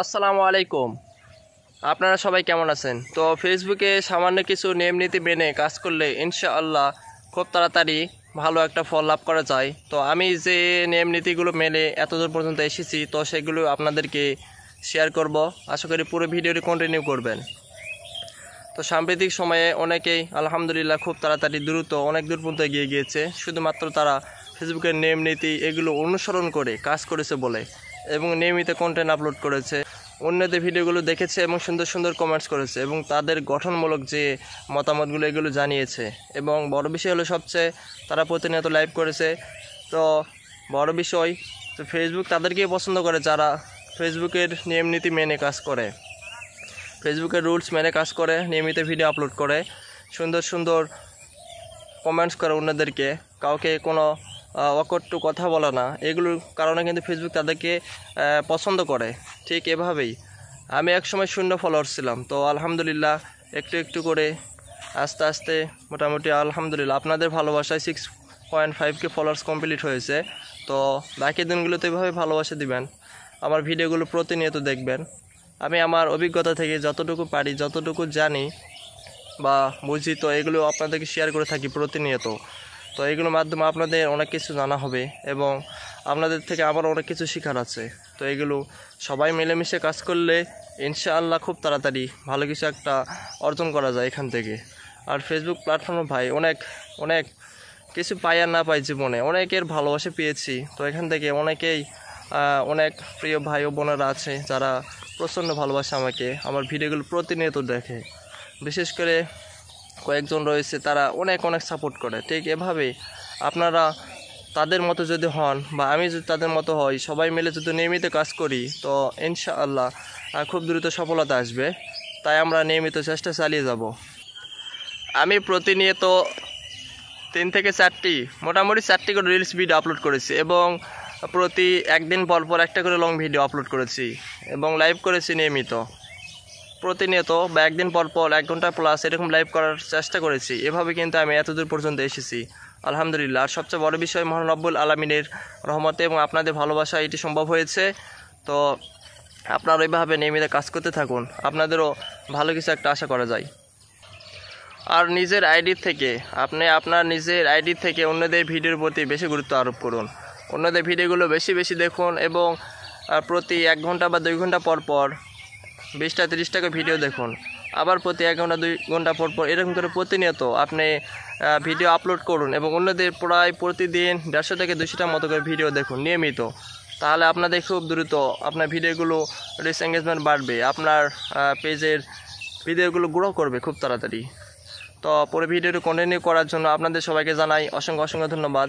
আসসালামু আলাইকুম। আপনারা সবাই কেমন আছেন? তো ফেসবুকে সামান্য কিছু নিয়ম নীতি মেনে কাজ করলে ইনশাআল্লাহ খুব তাড়াতাড়ি ভালো একটা ফল লাভ করা যায়। তো আমি যে নিয়ম নীতিগুলো মেনে এতদূর পর্যন্ত এসেছি, তো সেগুলো আপনাদেরকে শেয়ার করব। আশা করি পুরো ভিডিওটি কন্টিনিউ করবেন। তো সাম্প্রতিক সময়ে অনেকেই আলহামদুলিল্লাহ খুব তাড়াতাড়ি দ্রুত অনেক দূর পর্যন্ত এগিয়ে গিয়েছে, শুধুমাত্র তারা ফেসবুকের নিয়ম নীতি এগুলো অনুসরণ করে কাজ করেছে বলে, এবং নিয়মিত কন্টেন্ট আপলোড করেছে, অন্যদের ভিডিওগুলো দেখেছে এবং সুন্দর সুন্দর কমেন্টস করেছে এবং তাদের গঠনমূলক যে মতামতগুলো এগুলো জানিয়েছে। এবং বড় বিষয় হলো সবচেয়ে তারা প্রতিনিয়ত লাইভ করেছে। তো বড় বিষয়, তো ফেসবুক তাদেরকেই পছন্দ করে যারা ফেসবুকের নিয়ম নীতি মেনে কাজ করে, ফেসবুকের রুলস মেনে কাজ করে, নিয়মিত ভিডিও আপলোড করে, সুন্দর সুন্দর কমেন্টস করে, অন্যদেরকে কাউকে কোনো অকট্টু কথা বলে না। এগুলোর কারণে কিন্তু ফেসবুক তাদেরকে পছন্দ করে। ঠিক এভাবেই আমি একসময় 0 ফলোয়ার ছিলাম, তো আলহামদুলিল্লাহ একটু একটু করে আস্তে আস্তে মোটামুটি আলহামদুলিল্লাহ আপনাদের ভালোবাসায় 6.5K ফলোয়ার্স কমপ্লিট হয়েছে। তো বাকি দিনগুলোতে এভাবে ভালোবাসা দিবেন, আমার ভিডিওগুলো প্রতিনিয়ত দেখবেন। আমি আমার অভিজ্ঞতা থেকে যতটুকু পারি, যতটুকু জানি বা বুঝি, তো এগুলো আপনাদেরকে শেয়ার করে থাকি প্রতিনিয়ত। তো এগুলোর মাধ্যমে আপনাদের অনেক কিছু জানা হবে এবং আপনাদের থেকে আমার অনেক কিছু শেখার আছে। তো এগুলো সবাই মিলেমিশে কাজ করলে ইনশাআল্লাহ খুব তাড়াতাড়ি ভালো কিছু একটা অর্জন করা যায় এখান থেকে। আর ফেসবুক প্ল্যাটফর্মে ভাই অনেক অনেক কিছু পাই আর না পাই, জীবনে অনেকের ভালোবাসা পেয়েছি। তো এখান থেকে অনেকেই অনেক প্রিয় ভাই ও বোনেরা আছে যারা প্রচণ্ড ভালোবাসে আমাকে, আমার ভিডিওগুলো প্রতিনিয়ত দেখে। বিশেষ করে কয়েকজন রয়েছে তারা অনেক অনেক সাপোর্ট করে। ঠিক এভাবেই আপনারা তাদের মতো যদি হন বা আমি যদি তাদের মতো হই, সবাই মিলে যদি নিয়মিত কাজ করি, তো ইনশাআল্লাহ খুব দ্রুত সফলতা আসবে। তাই আমরা নিয়মিত চেষ্টা চালিয়ে যাব। আমি প্রতিনিয়ত 3 থেকে 4টি, মোটামুটি 4টি করে রিলস ভিডিও আপলোড করেছি এবং প্রতি একদিন পর পর একটা করে লং ভিডিও আপলোড করেছি এবং লাইভ করেছি নিয়মিত প্রতিনিয়ত, বা একদিন পর পর 1 ঘন্টা প্লাস এরকম লাইভ করার চেষ্টা করেছি। এভাবে কিন্তু আমি এতদূর পর্যন্ত এসেছি আলহামদুলিল্লাহ। আর সবচেয়ে বড় বিষয় মহান রব্বুল আলামিনের রহমতে এবং আপনাদের ভালোবাসা এটি সম্ভব হয়েছে। তো আপনারা এইভাবে নিয়মিত কাজ করতে থাকুন, আপনাদেরও ভালো কিছু একটা আশা করা যায়। আর নিজের আইডি থেকে আপনার নিজের আইডি থেকে অন্যদের ভিডিওর প্রতি বেশি গুরুত্ব আরোপ করুন, অন্যদের ভিডিওগুলো বেশি বেশি দেখুন এবং প্রতি 1 ঘন্টা বা 2 ঘন্টা পর পর 20টা 30টা করে ভিডিও দেখুন। আবার প্রতি 1 ঘন্টা 2 ঘন্টা পর পর এরকম করে প্রতিনিয়ত আপনি ভিডিও আপলোড করুন এবং অন্যদের প্রায় প্রতিদিন 150 থেকে 200টার মতো করে ভিডিও দেখুন নিয়মিত। তাহলে আপনাদের খুব দ্রুত আপনার ভিডিওগুলো রিচ এঙ্গেজমেন্ট বাড়বে, আপনার পেজের ভিডিওগুলো গ্রো করবে খুব তাড়াতাড়ি। তো পরে ভিডিওটি কন্টিনিউ করার জন্য আপনাদের সবাইকে জানাই অসংখ্য অসংখ্য ধন্যবাদ।